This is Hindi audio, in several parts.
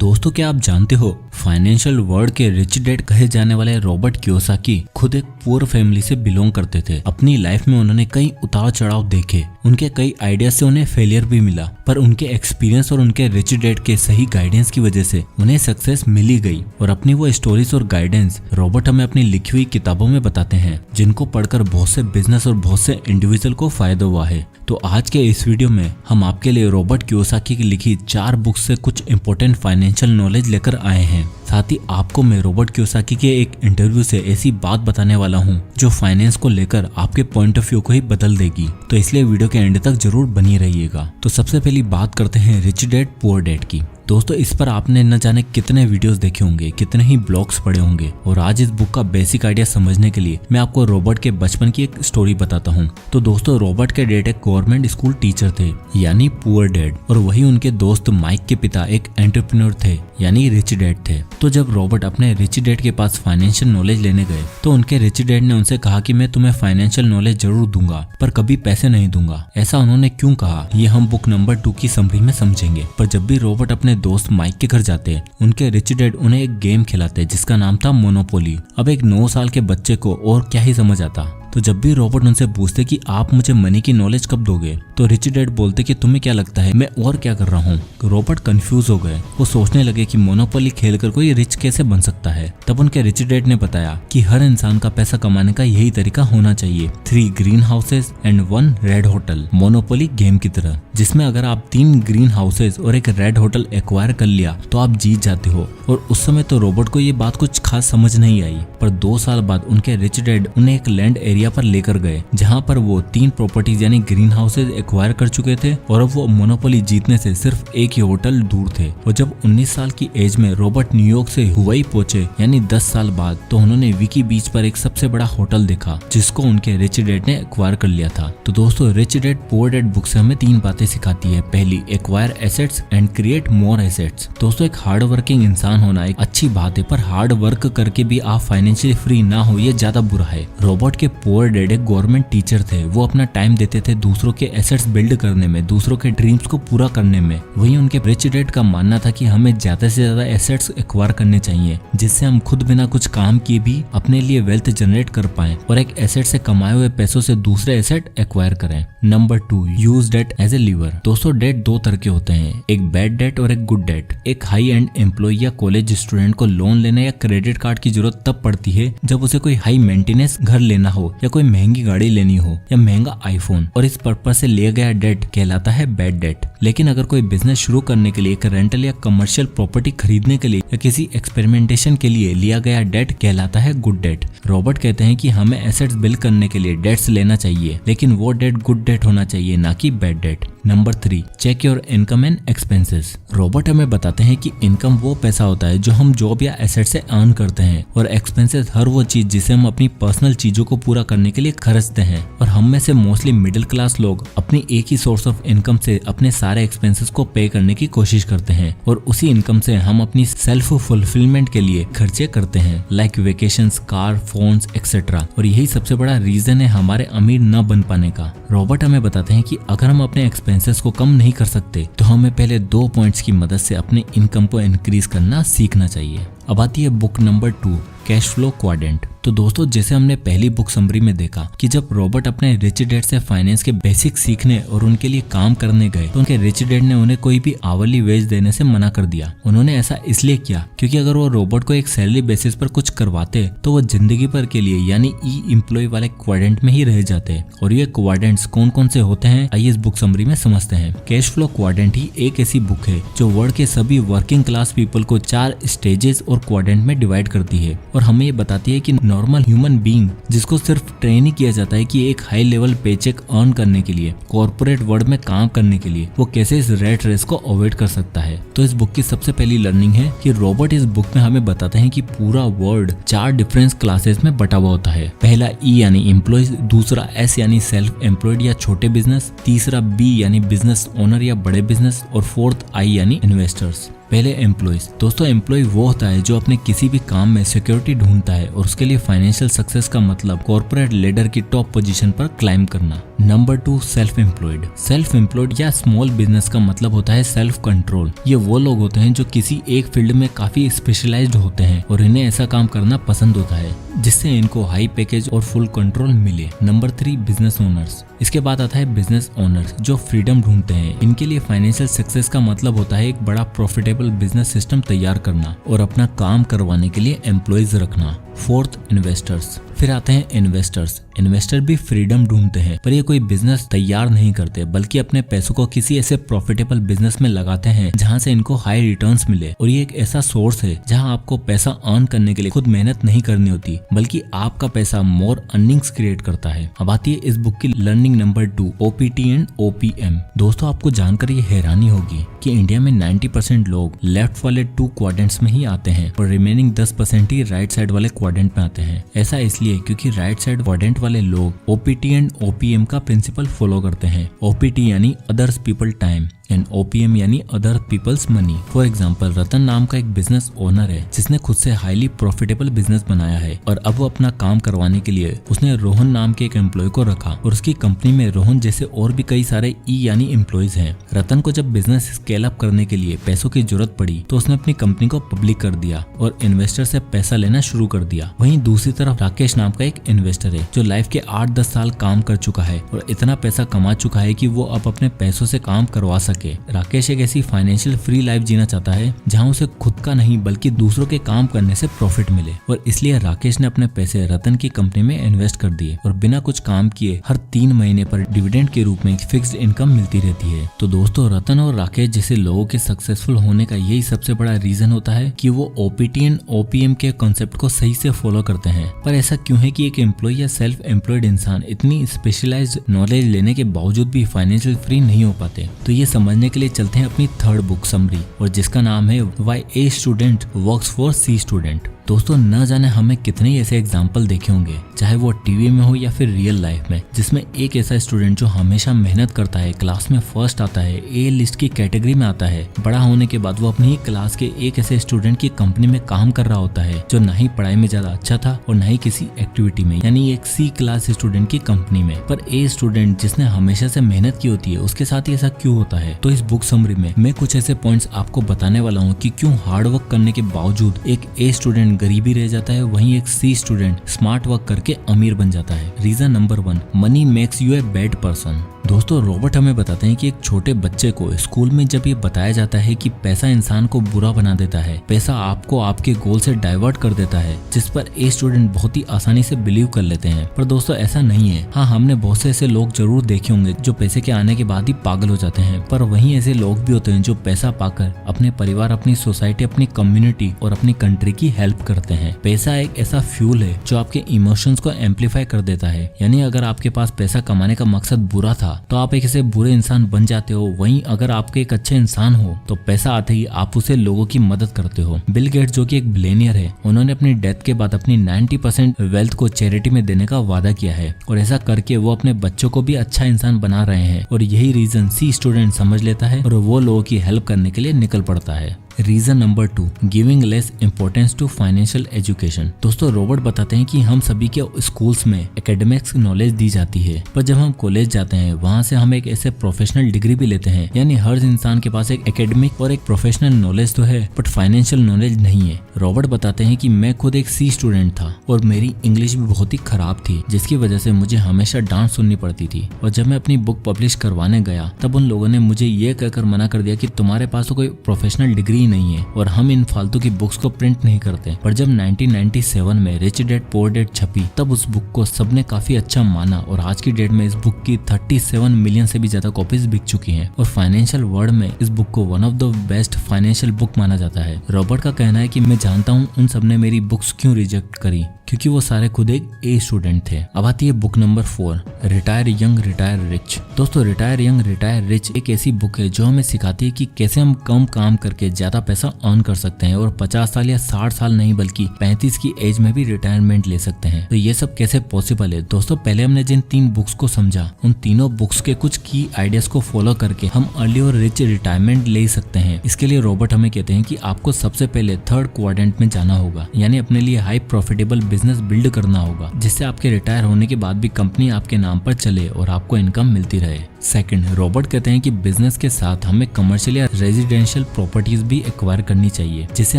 दोस्तों, क्या आप जानते हो फाइनेंशियल वर्ल्ड के रिच डैड कहे जाने वाले रॉबर्ट कियोसाकी खुद एक पुअर फैमिली से बिलोंग करते थे। अपनी लाइफ में उन्होंने कई उतार चढ़ाव देखे, उनके कई आइडिया से उन्हें फेलियर भी मिला, पर उनके एक्सपीरियंस और उनके रिच डैड के सही गाइडेंस की वजह से उन्हें सक्सेस मिली गई। और अपनी वो स्टोरीज और गाइडेंस रॉबर्ट हमें अपनी लिखी हुई किताबों में बताते हैं, जिनको पढ़कर बहुत से बिजनेस और बहुत से इंडिविजुअल को फायदा हुआ है। तो आज के इस वीडियो में हम आपके लिए रॉबर्ट कियोसाकी की लिखी 4 बुक्स से कुछ इंपॉर्टेंट फाइनेंशियल नॉलेज लेकर आए हैं। साथ ही आपको मैं रॉबर्ट कियोसाकी के एक इंटरव्यू से ऐसी बात बताने वाला हूँ जो फाइनेंस को लेकर आपके पॉइंट ऑफ व्यू को ही बदल देगी। तो इसलिए वीडियो के एंड तक जरूर बनी रहिएगा। तो सबसे पहली बात करते हैं रिच डैड पुअर डैड की। दोस्तों, इस पर आपने न जाने कितने वीडियोस देखे होंगे, कितने ही ब्लॉग्स पढ़े होंगे, और आज इस बुक का बेसिक आइडिया समझने के लिए मैं आपको रॉबर्ट के बचपन की एक स्टोरी बताता हूँ। तो दोस्तों, रॉबर्ट के डैड एक गवर्नमेंट स्कूल टीचर थे, यानी पुअर डैड, और वही उनके दोस्त माइक के पिता एक एंटरप्रेन्योर थे, यानी रिच डैड थे। तो जब रॉबर्ट अपने रिच डैड के पास फाइनेंशियल नॉलेज लेने गए तो उनके रिच डैड ने उनसे कहा कि मैं तुम्हें फाइनेंशियल नॉलेज जरूर दूंगा, पर कभी पैसे नहीं दूंगा। ऐसा उन्होंने क्यों कहा, ये हम बुक नंबर 2 की समरी में समझेंगे। पर जब भी रॉबर्ट अपने दोस्त माइक के घर जाते, उनके रिच डैड उन्हें एक गेम खिलाते जिसका नाम था मोनोपोली। अब एक 9 साल के बच्चे को और क्या ही समझ आता। तो जब भी रॉबर्ट उनसे पूछते कि आप मुझे मनी की नॉलेज कब दोगे, तो रिच डैड बोलते कि तुम्हें क्या लगता है मैं और क्या कर रहा हूँ। रॉबर्ट कंफ्यूज हो गए। वो सोचने लगे कि मोनोपोली खेलकर कोई रिच कैसे बन सकता है। तब उनके रिच डैड ने बताया कि हर इंसान का पैसा कमाने का यही तरीका होना चाहिए, 3 green houses and 1 red hotel, monopoly game की तरह, जिसमें अगर आप 3 ग्रीन हाउसेज और एक रेड होटल एक्वायर कर लिया तो आप जीत जाते हो। और उस समय तो रॉबर्ट को ये बात कुछ खास समझ नहीं आई, पर 2 साल बाद उनके रिच डैड उन्हें एक लैंड एरिया पर लेकर गए, जहां पर वो 3 प्रॉपर्टीज यानी ग्रीन हाउसेज एक्वायर कर चुके थे, और अब वो मोनोपोली जीतने से सिर्फ एक ही होटल दूर थे। और जब 19 साल की एज में रॉबर्ट न्यूयॉर्क से हुवाई पहुंचे, यानी 10 साल बाद, तो उन्होंने विकी बीच पर एक सबसे बड़ा होटल देखा, जिसको उनके रिच डैड ने एक्वायर कर लिया था। तो दोस्तों, rich dad poor dad book से हमें 3 बातें सिखाती है। पहली, acquire assets and create more assets. दोस्तों, एक हार्ड वर्किंग इंसान होना एक अच्छी बात है, पर हार्ड वर्क करके भी आप फाइनेंशियली फ्री ना हो, ये ज्यादा बुरा है। रॉबर्ट के पुअर डैड एक गवर्नमेंट टीचर थे। वो अपना टाइम देते थे दूसरों के एसेट्स बिल्ड करने में, दूसरों के ड्रीम्स को पूरा करने में। वहीं उनके रिच डैड का मानना था कि हमें ज्यादा से ज्यादा एसेट्स एक्वायर करने चाहिए, जिससे हम खुद बिना कुछ काम किए भी अपने लिए वेल्थ जनरेट कर पाएं और एक एसेट से कमाए हुए पैसों से दूसरे एसेट एक्वायर करें। Number 2, use debt as a lever. दोस्तों, डेट 2 तरह के होते हैं, एक बैड डेट और एक गुड डेट। एक हाई एंड एम्प्लॉय या कॉलेज स्टूडेंट को लोन लेने या क्रेडिट कार्ड की जरूरत तब पड़ती है जब उसे कोई हाई मेंटेनेंस घर लेना हो, या कोई महंगी गाड़ी लेनी हो, या महंगा आईफोन, और इस पर्पस से लिया गया डेट कहलाता है बैड डेट। लेकिन अगर कोई बिजनेस शुरू करने के लिए, एक रेंटल या कमर्शियल प्रॉपर्टी खरीदने के लिए, या किसी एक्सपेरिमेंटेशन के लिए लिया गया डेट कहलाता है गुड डेट। रॉबर्ट कहते हैं कि हमें एसेट्स बिल्ड करने के लिए डेट्स लेना चाहिए, लेकिन वो डेट गुड डेट होना चाहिए, ना कि bad debt. Number 3, check your income and expenses. Robert हमें बताते हैं कि इनकम वो पैसा होता है जो हम जॉब या एसेट से अर्न करते हैं, और एक्सपेंसेस हर वो चीज जिसे हम अपनी पर्सनल चीजों को पूरा करने के लिए खर्चते हैं। और हम में से मोस्टली मिडिल क्लास लोग अपनी एक ही सोर्स ऑफ इनकम से अपने सारे एक्सपेंसेस को पे करने की कोशिश करते हैं, और उसी इनकम से हम अपनी सेल्फ फुलफिलमेंट के लिए खर्चे करते हैं, like vacations, car, phones etcetera. और यही सबसे बड़ा रीजन है हमारे अमीर न बन पाने का। रॉबर्ट हमें बताते हैं कि अगर हम अपने एक्सपेंसेस को कम नहीं कर सकते तो हमें पहले 2 पॉइंट्स की मदद से अपने इनकम को इंक्रीज करना सीखना चाहिए। अब आती है book number 2, cash flow quadrant. तो दोस्तों, जैसे हमने पहली बुक समरी में देखा कि जब रॉबर्ट अपने रिच डैड से फाइनेंस के बेसिक सीखने और उनके लिए काम करने गए, तो उनके रिच डैड ने उन्हें कोई भी आवरली वेज देने से मना कर दिया। उन्होंने ऐसा इसलिए किया क्योंकि अगर वो रॉबर्ट को एक सैलरी बेसिस पर कुछ करवाते तो वो जिंदगी भर के लिए यानी ई एम्प्लॉय वाले क्वाड्रेंट में ही रह जाते। और ये क्वाड्रेंट्स कौन कौन से होते हैं, आइए इस बुक समरी में समझते हैं। कैश फ्लो क्वाड्रेंट ही एक ऐसी बुक है जो वर्ल्ड के सभी वर्किंग क्लास पीपल को 4 स्टेजेस और क्वाड्रेंट में डिवाइड करती है, और हमें ये बताती है कि नॉर्मल ह्यूमन बीइंग, जिसको सिर्फ ट्रेन ही किया जाता है कि एक हाई लेवल पेचेक अर्न करने के लिए, कॉर्पोरेट वर्ल्ड में काम करने के लिए, वो कैसे इस रेट रेस को अवॉइड कर सकता है। तो इस बुक की सबसे पहली लर्निंग है कि रॉबर्ट इस बुक में हमें बताते हैं कि पूरा वर्ल्ड 4 डिफरेंट क्लासेस में बटा हुआ होता है। पहला ई यानी एम्प्लॉयज, दूसरा एस यानी सेल्फ एम्प्लॉयड या छोटे बिजनेस, तीसरा बी यानी बिजनेस ओनर या बड़े बिजनेस, और 4th आई यानी इन्वेस्टर्स। पहले एम्प्लॉयज। दोस्तों, एम्प्लॉय वो होता है जो अपने किसी भी काम में सिक्योरिटी ढूंढता है और उसके लिए फाइनेंशियल सक्सेस का मतलब कॉर्पोरेट लेडर की टॉप पोजीशन पर क्लाइम करना। Number 2, self employed. Self employed या स्मॉल बिजनेस का मतलब होता है सेल्फ कंट्रोल। ये वो लोग होते हैं जो किसी एक फील्ड में काफी स्पेशलाइज्ड होते हैं और इन्हें ऐसा काम करना पसंद होता है जिससे इनको हाई पैकेज और फुल कंट्रोल मिले। Number 3, business owners. इसके बाद आता है बिजनेस ओनर्स जो फ्रीडम ढूंढते हैं। इनके लिए फाइनेंशियल सक्सेस का मतलब होता है एक बड़ा प्रॉफिटेबल बिजनेस सिस्टम तैयार करना और अपना काम करवाने के लिए एम्प्लॉयज रखना। 4th, investors. फिर आते हैं इन्वेस्टर्स। इन्वेस्टर भी फ्रीडम ढूंढते हैं, पर ये कोई बिजनेस तैयार नहीं करते बल्कि अपने पैसों को किसी ऐसे प्रॉफिटेबल बिजनेस में लगाते हैं जहां से इनको हाई रिटर्न्स मिले। और ये एक ऐसा सोर्स है जहां आपको पैसा अर्न करने के लिए खुद मेहनत नहीं करनी होती बल्कि आपका पैसा मोर अर्निंग्स क्रिएट करता है। अब आती है इस बुक की learning number 2, OPT and OPM। दोस्तों, आपको जानकर ये हैरानी होगी कि इंडिया में 90% लोग लेफ्ट वाले 2 क्वाड्रेंट्स में ही आते हैं और रिमेनिंग 10% ही राइट साइड वाले क्वाड्रेंट में आते हैं। ऐसा इसलिए क्योंकि राइट साइड क्वाड्रेंट वाले लोग OPT एंड OPM का प्रिंसिपल फॉलो करते हैं। OPT यानी others people time and OPM यानी other people's money. For example, Ratan नाम का एक बिजनेस ओनर है जिसने खुद से हाईली प्रॉफिटेबल बिजनेस बनाया है और अब वो अपना काम करवाने के लिए उसने रोहन नाम के एक एम्प्लॉय को रखा और उसकी कंपनी में रोहन जैसे और भी कई सारे यानी एम्प्लॉयज हैं। रतन को जब बिजनेस स्केल अप करने के लिए पैसों की जरूरत पड़ी तो उसने अपनी कंपनी को पब्लिक कर दिया और इन्वेस्टर से पैसा लेना शुरू कर दिया। वहीं दूसरी तरफ राकेश नाम का एक इन्वेस्टर है जो लाइफ के 8-10 साल काम कर चुका है और इतना पैसा कमा चुका है कि वो अब अपने पैसों से काम करवा सके। राकेश एक ऐसी फाइनेंशियल फ्री लाइफ जीना चाहता है जहां उसे खुद का नहीं बल्कि दूसरों के काम करने से प्रॉफिट मिले और इसलिए राकेश ने अपने पैसे रतन की कंपनी में इन्वेस्ट कर दिए और बिना कुछ काम किए हर 3 महीने पर डिविडेंड के रूप में एक फिक्स्ड इनकम मिलती रहती है। तो दोस्तों, रतन और राकेश जैसे लोगों के सक्सेसफुल होने का यही सबसे बड़ा रीजन होता है कि वो OPT एंड OPM के कॉन्सेप्ट को सही से फॉलो करते हैं। पर ऐसा क्यों है कि एक एम्प्लॉय या सेल्फ एम्प्लॉयड इंसान इतनी स्पेशलाइज्ड नॉलेज लेने के बावजूद भी फाइनेंशियल फ्री नहीं हो पाते? तो ये समझने के लिए चलते हैं अपनी 3rd बुक समरी और जिसका नाम है why a student works for C student. दोस्तों, न जाने हमें कितने ऐसे एग्जाम्पल देखे होंगे, चाहे वो टीवी में हो या फिर रियल लाइफ में, जिसमें एक ऐसा स्टूडेंट जो हमेशा मेहनत करता है, क्लास में फर्स्ट आता है, ए लिस्ट की कैटेगरी में आता है, बड़ा होने के बाद वो अपनी ही क्लास के एक ऐसे स्टूडेंट की कंपनी में काम कर रहा होता है जो ना ही पढ़ाई में ज्यादा अच्छा था और ना ही किसी एक्टिविटी में, यानी एक C क्लास स्टूडेंट की कंपनी में। पर ए स्टूडेंट जिसने हमेशा से मेहनत की होती है उसके साथ ही ऐसा क्यों होता है? तो इस बुक समरी में मैं कुछ ऐसे पॉइंट्स आपको बताने वाला हूँ कि क्यों हार्डवर्क करने के बावजूद एक ए स्टूडेंट गरीबी रह जाता है, वहीं एक C स्टूडेंट स्मार्ट वर्क करके अमीर बन जाता है। Reason number 1, money makes you a bad person. दोस्तों, रॉबर्ट हमें बताते हैं कि एक छोटे बच्चे को स्कूल में जब ये बताया जाता है कि पैसा इंसान को बुरा बना देता है, पैसा आपको आपके गोल से डाइवर्ट कर देता है, जिस पर ए स्टूडेंट बहुत ही आसानी से बिलीव कर लेते हैं। पर दोस्तों, ऐसा नहीं है। हाँ, हमने बहुत से ऐसे लोग जरूर देखे होंगे जो पैसे के आने के बाद ही पागल हो जाते हैं, पर वहीं ऐसे लोग भी होते हैं जो पैसा पाकर अपने परिवार, अपनी सोसाइटी, अपनी कम्युनिटी और अपनी कंट्री की हेल्प करते हैं। पैसा एक ऐसा फ्यूल है जो आपके इमोशंस को एम्पलीफाई कर देता है। यानी अगर आपके पास पैसा कमाने का मकसद बुरा था तो आप एक ऐसे बुरे इंसान बन जाते हो। वहीं अगर आपके एक अच्छे इंसान हो तो पैसा आते ही आप उसे लोगों की मदद करते हो। बिल गेट्स जो कि एक बिलियनियर है, उन्होंने अपनी डेथ के बाद अपनी 90% वेल्थ को चैरिटी में देने का वादा किया है और ऐसा करके वो अपने बच्चों को भी अच्छा इंसान बना रहे हैं। और यही रीजन C स्टूडेंट समझ लेता है और वो लोगों की हेल्प करने के लिए निकल पड़ता है। Reason number 2, giving less importance to financial education. दोस्तों, रॉबर्ट बताते हैं कि हम सभी के स्कूल्स में एकेडमिक्स नॉलेज दी जाती है, पर जब हम कॉलेज जाते हैं वहां से हम एक ऐसे प्रोफेशनल डिग्री भी लेते हैं। यानी हर इंसान के पास एक एकेडमिक और एक प्रोफेशनल नॉलेज तो है, बट फाइनेंशियल नॉलेज नहीं है। रॉबर्ट बताते हैं कि मैं खुद एक C स्टूडेंट था और मेरी इंग्लिश भी बहुत ही खराब थी, जिसकी वजह से मुझे हमेशा डांट सुननी पड़ती थी। और जब मैं अपनी बुक पब्लिश करवाने गया तब उन लोगों ने मुझे ये कहकर मना कर दिया कि तुम्हारे पास तो कोई प्रोफेशनल डिग्री नहीं है और हम इन फालतू की बुक्स को प्रिंट नहीं करते। पर जब 1997 में रिच डैड पुअर डैड छपी तब उस बुक को सबने काफी अच्छा माना और आज की डेट में इस बुक की 37 मिलियन से भी ज्यादा कॉपीज बिक चुकी हैं और फाइनेंशियल वर्ल्ड में इस बुक को one of the best financial book माना जाता है। रॉबर्ट का कहना है कि मैं जानता हूँ उन सबने मेरी बुक्स क्यों रिजेक्ट करी, क्योंकि वो सारे खुद एक A स्टूडेंट थे। अब आती है book number 4, retire young retire rich. दोस्तों, रिटायर यंग रिटायर रिच एक ऐसी बुक है जो हमें सिखाती है कि कैसे हम कम काम करके ज्यादा पैसा अर्न कर सकते हैं और 50 साल या 60 साल नहीं बल्कि 35 की एज में भी रिटायरमेंट ले सकते हैं। तो ये सब कैसे पॉसिबल है? दोस्तों, पहले हमने जिन 3 बुक्स को समझा, उन तीनों बुक्स के कुछ की आइडियाज को फॉलो करके हम अर्ली और रिच रिटायरमेंट ले सकते हैं। इसके लिए रॉबर्ट हमें कहते हैं कि आपको सबसे पहले 3rd क्वाड्रेंट में जाना होगा, यानी अपने लिए हाई प्रॉफिटेबल बिजनेस बिल्ड करना होगा जिससे आपके रिटायर होने के बाद भी कंपनी आपके नाम पर चले और आपको इनकम मिलती रहे। सेकंड, रॉबर्ट कहते हैं कि बिजनेस के साथ हमें कमर्शियल या रेजिडेंशियल प्रॉपर्टीज भी एक्वायर करनी चाहिए जिससे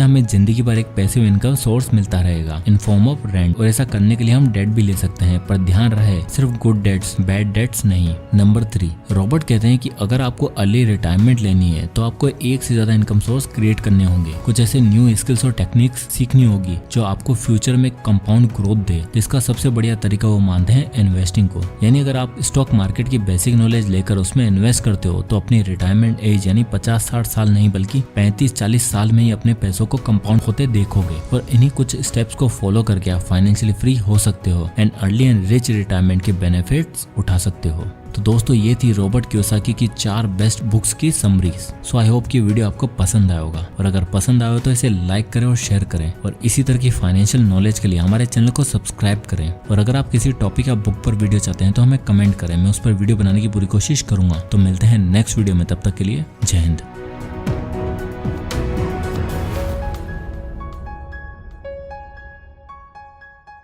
हमें जिंदगी भर एक पैसिव इनकम सोर्स मिलता रहेगा इन फॉर्म ऑफ रेंट। और ऐसा करने के लिए हम डेट भी ले सकते हैं, पर ध्यान रहे सिर्फ गुड डेट्स, बैड डेट्स नहीं। नंबर 3, रॉबर्ट कहते हैं कि अगर आपको अर्ली रिटायरमेंट लेनी है तो आपको एक से ज्यादा इनकम सोर्स क्रिएट करने होंगे। कुछ ऐसे न्यू स्किल्स और टेक्निक्स सीखनी होगी जो आपको फ्यूचर में कंपाउंड ग्रोथ दे। जिसका सबसे बढ़िया तरीका वो मानते हैं इन्वेस्टिंग को। यानी अगर आप स्टॉक मार्केट की बेसिक नॉलेज लेकर उसमें इन्वेस्ट करते हो तो अपनी रिटायरमेंट एज यानी 50-60 साल नहीं बल्कि 35-40 साल में ही अपने पैसों को कंपाउंड होते देखोगे। और इन्हीं कुछ स्टेप्स को फॉलो करके आप फाइनेंशियली फ्री हो सकते हो and early and rich retirement के बेनिफिट्स उठा सकते हो। तो दोस्तों ये थी रॉबर्ट कियोसाकी की 4 बेस्ट बुक्स की समरीज। सो आई होप कि वीडियो आपको पसंद आया होगा, और अगर पसंद आया हो तो इसे लाइक करें और शेयर करें, और इसी तरह की फाइनेंशियल नॉलेज के लिए हमारे चैनल को सब्सक्राइब करें। और अगर आप किसी टॉपिक या बुक पर वीडियो चाहते हैं तो हमें कमेंट करें, मैं उस पर वीडियो बनाने की पूरी कोशिश करूंगा। तो मिलते हैं नेक्स्ट वीडियो में, तब तक के लिए जय हिंद।